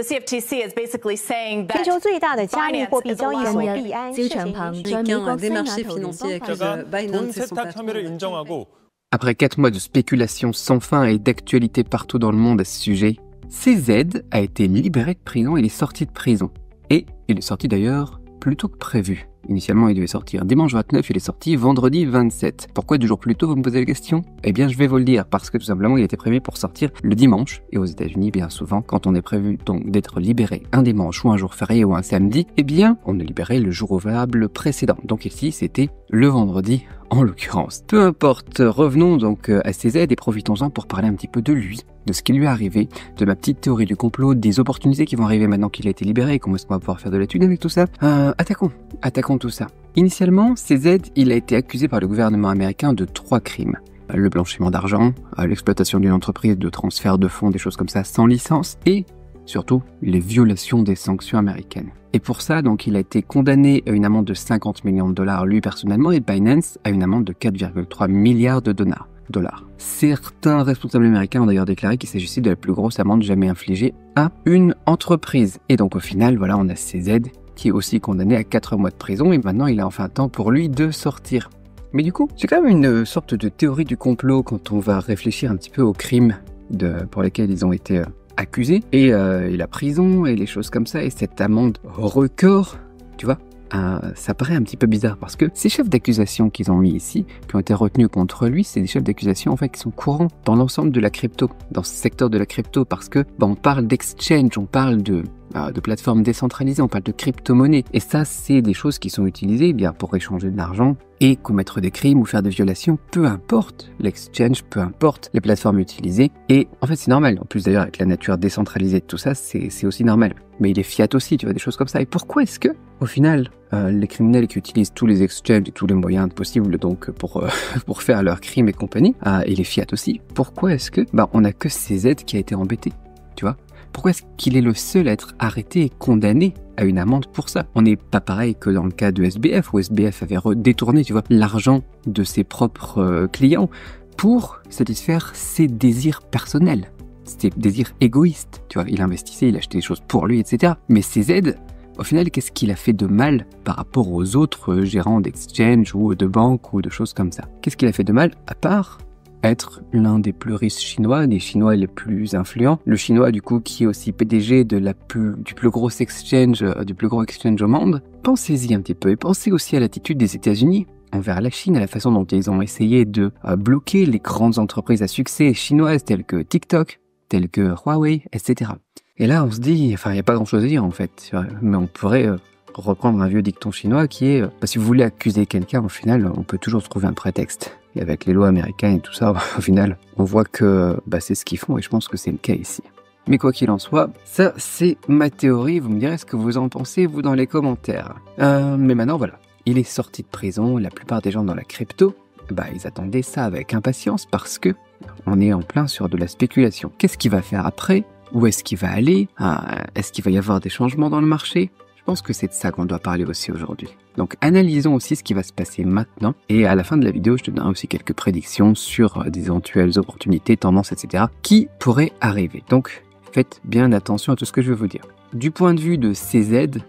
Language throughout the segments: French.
全球最大的加密货币交易所币安资产旁专门公司拿头联邦法 Après 4 mois de spéculation sans fin et d'actualité partout dans le monde à ce sujet, CZ a été libéré de prison, il est sorti de prison. Et il est sorti d'ailleurs plus tôt que prévu. Initialement, il devait sortir dimanche 29, il est sorti vendredi 27. Pourquoi 2 jours plus tôt, vous me posez la question? Eh bien, je vais vous le dire, parce que tout simplement, il était prévu pour sortir le dimanche. Et aux États-Unis, bien souvent, quand on est prévu donc d'être libéré un dimanche ou un jour férié ou un samedi, eh bien, on est libéré le jour ouvrable précédent. Donc ici, c'était le vendredi en l'occurrence. Peu importe, revenons donc à CZ et profitons-en pour parler un petit peu de lui, de ce qui lui est arrivé, de ma petite théorie du complot, des opportunités qui vont arriver maintenant qu'il a été libéré, comment est-ce qu'on va pouvoir faire de la thune avec tout ça. Attaquons tout ça. Initialement, CZ, il a été accusé par le gouvernement américain de 3 crimes. Le blanchiment d'argent, l'exploitation d'une entreprise de transfert de fonds, des choses comme ça sans licence, et surtout les violations des sanctions américaines. Et pour ça, donc, il a été condamné à une amende de 50 millions de dollars lui personnellement et Binance à une amende de 4,3 milliards de dollars. Certains responsables américains ont d'ailleurs déclaré qu'il s'agissait de la plus grosse amende jamais infligée à une entreprise. Et donc au final, voilà, on a CZ qui est aussi condamné à 4 mois de prison et maintenant il a enfin temps pour lui de sortir. Mais du coup, c'est quand même une sorte de théorie du complot quand on va réfléchir un petit peu aux crimes pour lesquels ils ont été accusés et la prison et les choses comme ça et cette amende record, tu vois. Ça paraît un petit peu bizarre parce que ces chefs d'accusation qu'ils ont mis ici, qui ont été retenus contre lui, c'est des chefs d'accusation en fait qui sont courants dans l'ensemble de la crypto, dans ce secteur de la crypto, parce que on parle d'exchange, on parle de plateformes décentralisées, on parle de crypto-monnaies, et ça c'est des choses qui sont utilisées eh bien pour échanger de l'argent et commettre des crimes ou faire des violations, peu importe l'exchange, peu importe les plateformes utilisées, et en fait c'est normal, en plus d'ailleurs avec la nature décentralisée de tout ça, c'est aussi normal. Mais il est fiat aussi, tu vois, des choses comme ça. Et pourquoi est-ce que, au final, les criminels qui utilisent tous les exchanges et tous les moyens possibles donc pour faire leurs crimes et compagnie, et les fiat aussi, pourquoi est-ce que on a que CZ qui a été embêté, tu vois? Pourquoi est-ce qu'il est le seul à être arrêté et condamné à une amende pour ça? On n'est pas pareil que dans le cas de SBF, où SBF avait détourné, tu vois, l'argent de ses propres clients pour satisfaire ses désirs personnels. C'était désir égoïste, tu vois, il investissait, il achetait des choses pour lui, etc. Mais CZ, au final, qu'est-ce qu'il a fait de mal par rapport aux autres gérants d'exchange ou de banque ou de choses comme ça? Qu'est-ce qu'il a fait de mal à part être l'un des plus riches chinois, des chinois les plus influents, le chinois du coup qui est aussi PDG du plus gros exchange au monde? Pensez-y un petit peu et pensez aussi à l'attitude des États-Unis envers la Chine, à la façon dont ils ont essayé de bloquer les grandes entreprises à succès chinoises telles que TikTok, tels que Huawei, etc. Et là, on se dit, il n'y a pas grand-chose à dire en fait, mais on pourrait reprendre un vieux dicton chinois qui est, si vous voulez accuser quelqu'un, au final, on peut toujours trouver un prétexte. Et avec les lois américaines et tout ça, au final, on voit que c'est ce qu'ils font et je pense que c'est le cas ici. Mais quoi qu'il en soit, ça c'est ma théorie, vous me direz ce que vous en pensez, vous, dans les commentaires. Mais maintenant, voilà, il est sorti de prison, la plupart des gens dans la crypto, ils attendaient ça avec impatience parce que on est en plein sur de la spéculation. Qu'est-ce qu'il va faire après? Où est-ce qu'il va aller? Est-ce qu'il va y avoir des changements dans le marché? Je pense que c'est de ça qu'on doit parler aussi aujourd'hui. Donc analysons aussi ce qui va se passer maintenant. Et à la fin de la vidéo, je te donnerai aussi quelques prédictions sur des éventuelles opportunités, tendances, etc. qui pourraient arriver. Donc faites bien attention à tout ce que je vais vous dire. Du point de vue de CZ,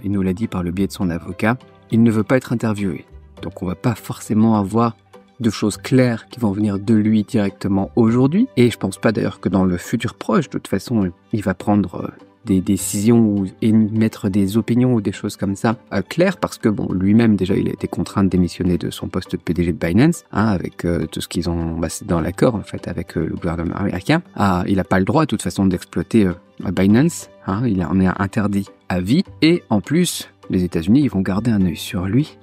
il nous l'a dit par le biais de son avocat, il ne veut pas être interviewé. Donc on va pas forcément avoir de choses claires qui vont venir de lui directement aujourd'hui. Et je pense pas d'ailleurs que dans le futur proche, de toute façon, il va prendre des décisions ou émettre des opinions ou des choses comme ça claires, parce que lui-même déjà il a été contraint de démissionner de son poste de PDG de Binance, avec tout ce qu'ils ont, c'est dans l'accord en fait avec le gouvernement américain. Il n'a pas le droit de toute façon d'exploiter Binance, il en est interdit à vie, et en plus les États-Unis ils vont garder un œil sur lui,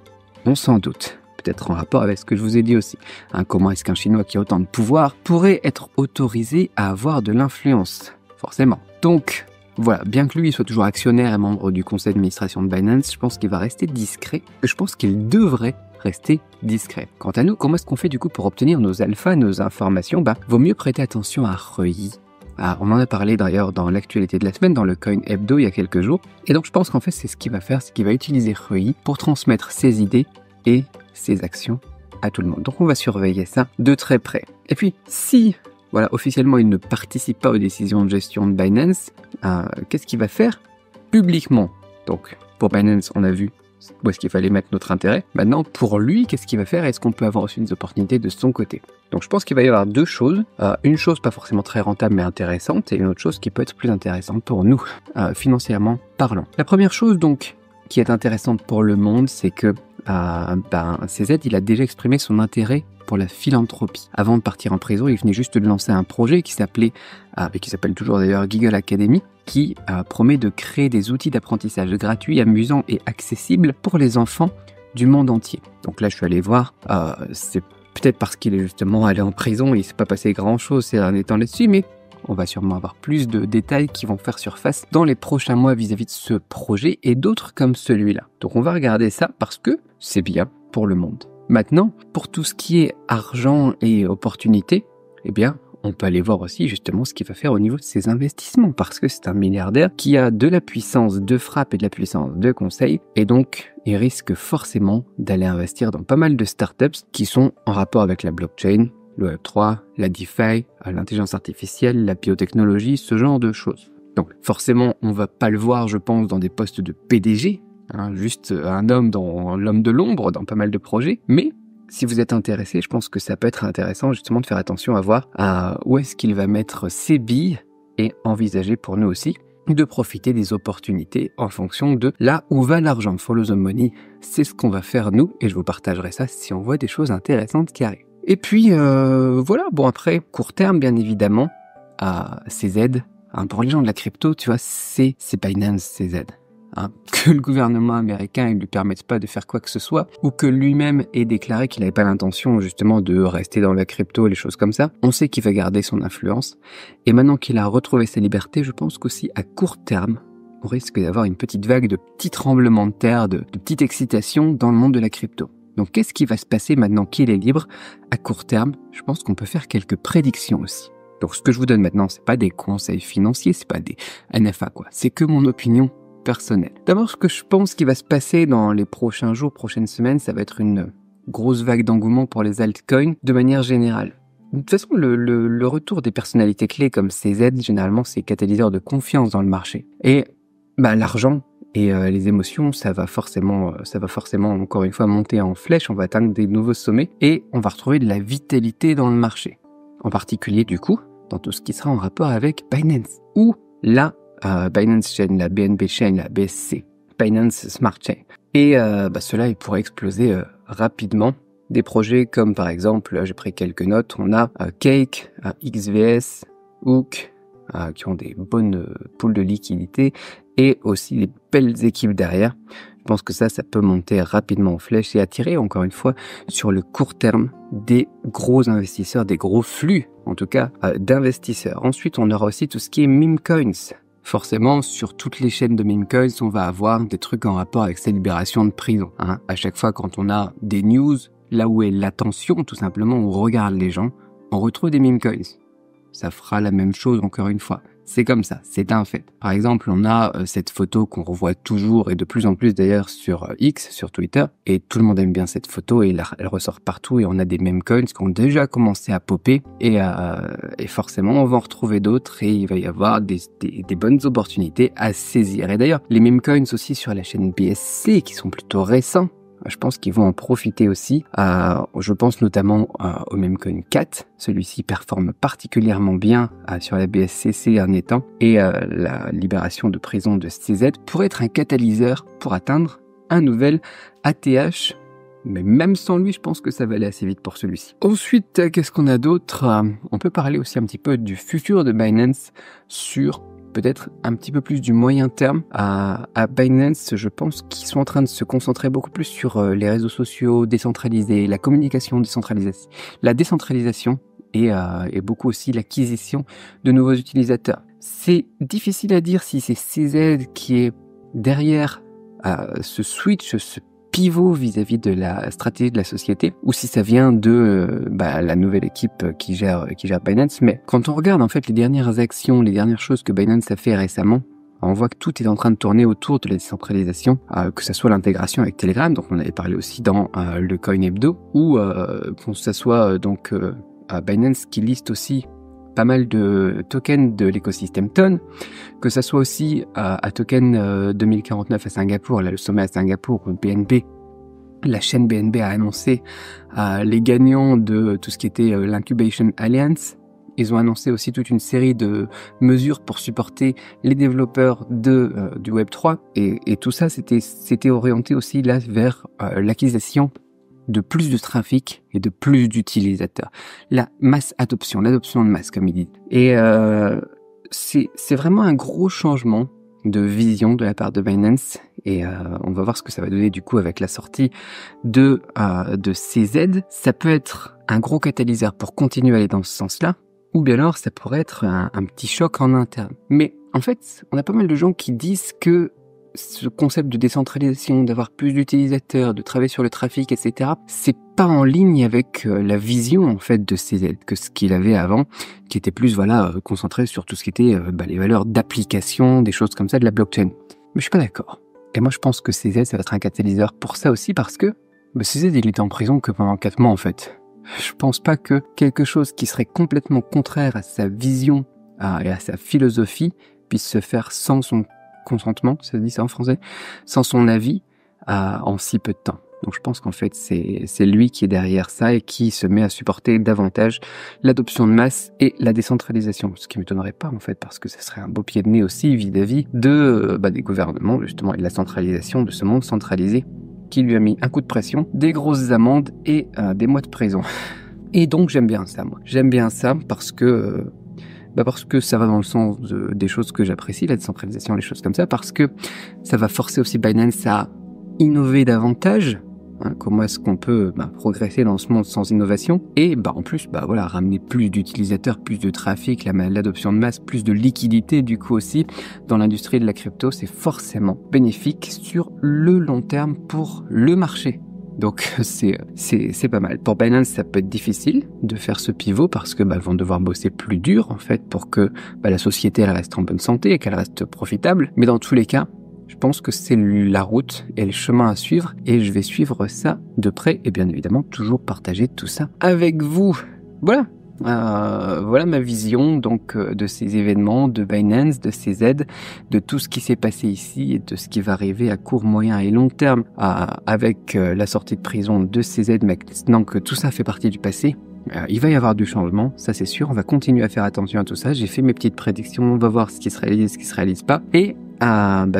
on s'en doute. Peut-être en rapport avec ce que je vous ai dit aussi. Comment est-ce qu'un Chinois qui a autant de pouvoir pourrait être autorisé à avoir de l'influence? Forcément. Donc, voilà, bien que lui soit toujours actionnaire et membre du conseil d'administration de Binance, je pense qu'il va rester discret. Je pense qu'il devrait rester discret. Quant à nous, comment est-ce qu'on fait du coup pour obtenir nos alphas, nos informations? Vaut mieux prêter attention à Rui. On en a parlé d'ailleurs dans l'actualité de la semaine, dans le Coin Hebdo il y a quelques jours. Et donc je pense qu'en fait c'est ce qu'il va faire, c'est qu'il va utiliser Rui pour transmettre ses idées et ses actions à tout le monde. Donc on va surveiller ça de très près. Et puis, si voilà, officiellement, il ne participe pas aux décisions de gestion de Binance. Qu'est-ce qu'il va faire publiquement? Donc, pour Binance, on a vu où est-ce qu'il fallait mettre notre intérêt. Maintenant, pour lui, qu'est-ce qu'il va faire? Est-ce qu'on peut avoir aussi des opportunités de son côté? Donc, je pense qu'il va y avoir deux choses. Une chose pas forcément très rentable, mais intéressante, et une autre chose qui peut être plus intéressante pour nous, financièrement parlant. La première chose, donc, qui est intéressante pour le monde, c'est que CZ, il a déjà exprimé son intérêt pour la philanthropie. Avant de partir en prison, il venait juste de lancer un projet qui s'appelle toujours d'ailleurs Giggle Academy, qui promet de créer des outils d'apprentissage gratuits, amusants et accessibles pour les enfants du monde entier. Donc là, je suis allé voir, c'est peut-être parce qu'il est justement allé en prison, il ne s'est pas passé grand-chose ces derniers temps là-dessus, mais on va sûrement avoir plus de détails qui vont faire surface dans les prochains mois vis-à-vis de ce projet et d'autres comme celui-là. Donc on va regarder ça parce que c'est bien pour le monde. Maintenant, pour tout ce qui est argent et opportunités, eh bien, on peut aller voir aussi justement ce qu'il va faire au niveau de ses investissements parce que c'est un milliardaire qui a de la puissance de frappe et de la puissance de conseil et donc il risque forcément d'aller investir dans pas mal de startups qui sont en rapport avec la blockchain, le Web3, la DeFi, l'intelligence artificielle, la biotechnologie, ce genre de choses. Donc forcément, on va pas le voir, je pense, dans des postes de PDG, juste un homme dans l'homme de l'ombre, dans pas mal de projets, mais si vous êtes intéressé, je pense que ça peut être intéressant justement de faire attention à voir où est-ce qu'il va mettre ses billes et envisager pour nous aussi de profiter des opportunités en fonction de là où va l'argent. Follow the money, c'est ce qu'on va faire nous et je vous partagerai ça si on voit des choses intéressantes qui arrivent. Et puis voilà, bon après, court terme bien évidemment, CZ, pour les gens de la crypto, tu vois, c'est Binance CZ. Que le gouvernement américain ne lui permette pas de faire quoi que ce soit, ou que lui-même ait déclaré qu'il n'avait pas l'intention justement de rester dans la crypto et les choses comme ça, on sait qu'il va garder son influence. Et maintenant qu'il a retrouvé sa liberté, je pense qu'aussi à court terme, on risque d'avoir une petite vague de petits tremblements de terre, de petite excitation dans le monde de la crypto. Donc qu'est-ce qui va se passer maintenant qu'il est libre? À court terme, je pense qu'on peut faire quelques prédictions aussi. Donc ce que je vous donne maintenant, c'est pas des conseils financiers, c'est pas des NFA quoi, c'est que mon opinion personnel. D'abord, ce que je pense qui va se passer dans les prochains jours, prochaines semaines, ça va être une grosse vague d'engouement pour les altcoins de manière générale. De toute façon, le retour des personnalités clés comme CZ, généralement, c'est catalyseur de confiance dans le marché. Et l'argent et les émotions, ça va forcément, encore une fois, monter en flèche, on va atteindre des nouveaux sommets et on va retrouver de la vitalité dans le marché. En particulier, du coup, dans tout ce qui sera en rapport avec Binance, ou la Binance Chain, la BNB Chain, la BSC, Binance Smart Chain. Et cela, il pourrait exploser rapidement. Des projets comme par exemple, j'ai pris quelques notes, on a Cake, XVS, Hook, qui ont des bonnes poules de liquidité et aussi des belles équipes derrière. Je pense que ça peut monter rapidement en flèche et attirer encore une fois sur le court terme des gros investisseurs, des gros flux en tout cas d'investisseurs. Ensuite, on aura aussi tout ce qui est meme coins. Forcément, sur toutes les chaînes de meme coins, on va avoir des trucs en rapport avec ces libérations de prison. À chaque fois, quand on a des news, là où est l'attention, tout simplement, on regarde les gens, on retrouve des meme coins. Ça fera la même chose encore une fois. C'est comme ça, c'est un fait. Par exemple, on a cette photo qu'on revoit toujours et de plus en plus d'ailleurs sur X, sur Twitter, et tout le monde aime bien cette photo et elle ressort partout et on a des meme coins qui ont déjà commencé à popper et forcément on va en retrouver d'autres et il va y avoir des bonnes opportunités à saisir. Et d'ailleurs, les meme coins aussi sur la chaîne BSC qui sont plutôt récents, je pense qu'ils vont en profiter aussi. Je pense notamment au memecoin 4. Celui-ci performe particulièrement bien sur la BSC ces derniers temps. Et la libération de prison de CZ pourrait être un catalyseur pour atteindre un nouvel ATH. Mais même sans lui, je pense que ça va aller assez vite pour celui-ci. Ensuite, qu'est-ce qu'on a d'autre? On peut parler aussi un petit peu du futur de Binance sur peut-être un petit peu plus du moyen terme. À Binance, je pense qu'ils sont en train de se concentrer beaucoup plus sur les réseaux sociaux décentralisés, la communication décentralisée, la décentralisation et beaucoup aussi l'acquisition de nouveaux utilisateurs. C'est difficile à dire si c'est CZ qui est derrière ce switch, ce pivot vis-à-vis de la stratégie de la société, ou si ça vient de la nouvelle équipe qui gère Binance. Mais quand on regarde en fait les dernières actions, les dernières choses que Binance a fait récemment, on voit que tout est en train de tourner autour de la décentralisation, que ça soit l'intégration avec Telegram, donc on avait parlé aussi dans le Coin Hebdo, ou que ça soit donc Binance qui liste aussi pas mal de tokens de l'écosystème Ton, que ça soit aussi à Token 2049 à Singapour, là le sommet à Singapour, BNB. La chaîne BNB a annoncé les gagnants de tout ce qui était l'Incubation Alliance. Ils ont annoncé aussi toute une série de mesures pour supporter les développeurs du Web3. Et tout ça, c'était orienté aussi là vers l'acquisition de plus de trafic et de plus d'utilisateurs. La mass adoption, l'adoption de masse, comme ils disent. Et c'est vraiment un gros changement de vision de la part de Binance. Et on va voir ce que ça va donner du coup avec la sortie de CZ. Ça peut être un gros catalyseur pour continuer à aller dans ce sens-là. Ou bien alors, ça pourrait être un petit choc en interne. Mais en fait, on a pas mal de gens qui disent que ce concept de décentralisation, d'avoir plus d'utilisateurs, de travailler sur le trafic, etc., c'est pas en ligne avec la vision en fait de CZ que ce qu'il avait avant, qui était plus concentré sur tout ce qui était les valeurs d'application, des choses comme ça de la blockchain. Mais je suis pas d'accord. Et moi, je pense que CZ, ça va être un catalyseur pour ça aussi parce que CZ, il était en prison que pendant 4 mois en fait. Je pense pas que quelque chose qui serait complètement contraire à sa vision et à sa philosophie puisse se faire sans son consentement, ça se dit ça en français, sans son avis en si peu de temps. Donc je pense qu'en fait c'est lui qui est derrière ça et qui se met à supporter davantage l'adoption de masse et la décentralisation. Ce qui m'étonnerait pas en fait parce que ce serait un beau pied de nez aussi vis-à-vis des gouvernements justement et de la centralisation de ce monde centralisé qui lui a mis un coup de pression, des grosses amendes et des mois de prison. Et donc j'aime bien ça, moi. J'aime bien ça parce que ça va dans le sens des choses que j'apprécie, la décentralisation, les choses comme ça, parce que ça va forcer aussi Binance à innover davantage. Comment est-ce qu'on peut progresser dans ce monde sans innovation et en plus ramener plus d'utilisateurs, plus de trafic, l'adoption de masse, plus de liquidité du coup aussi dans l'industrie de la crypto, c'est forcément bénéfique sur le long terme pour le marché. Donc c'est pas mal. Pour Binance, ça peut être difficile de faire ce pivot parce que vont devoir bosser plus dur en fait pour que la société elle reste en bonne santé et qu'elle reste profitable. Mais dans tous les cas, je pense que c'est la route et le chemin à suivre et je vais suivre ça de près et bien évidemment toujours partager tout ça avec vous. Voilà. Voilà ma vision donc de ces événements, de Binance, de CZ, de tout ce qui s'est passé ici et de ce qui va arriver à court, moyen et long terme avec la sortie de prison de CZ maintenant que tout ça fait partie du passé. Il va y avoir du changement, ça c'est sûr, on va continuer à faire attention à tout ça, j'ai fait mes petites prédictions, on va voir ce qui se réalise, ce qui se réalise pas et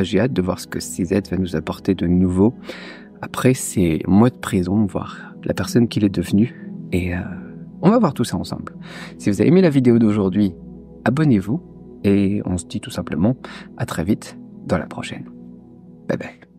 j'ai hâte de voir ce que CZ va nous apporter de nouveau après ces mois de prison, voir la personne qu'il est devenu et on va voir tout ça ensemble. Si vous avez aimé la vidéo d'aujourd'hui, abonnez-vous et on se dit tout simplement à très vite dans la prochaine. Bye bye.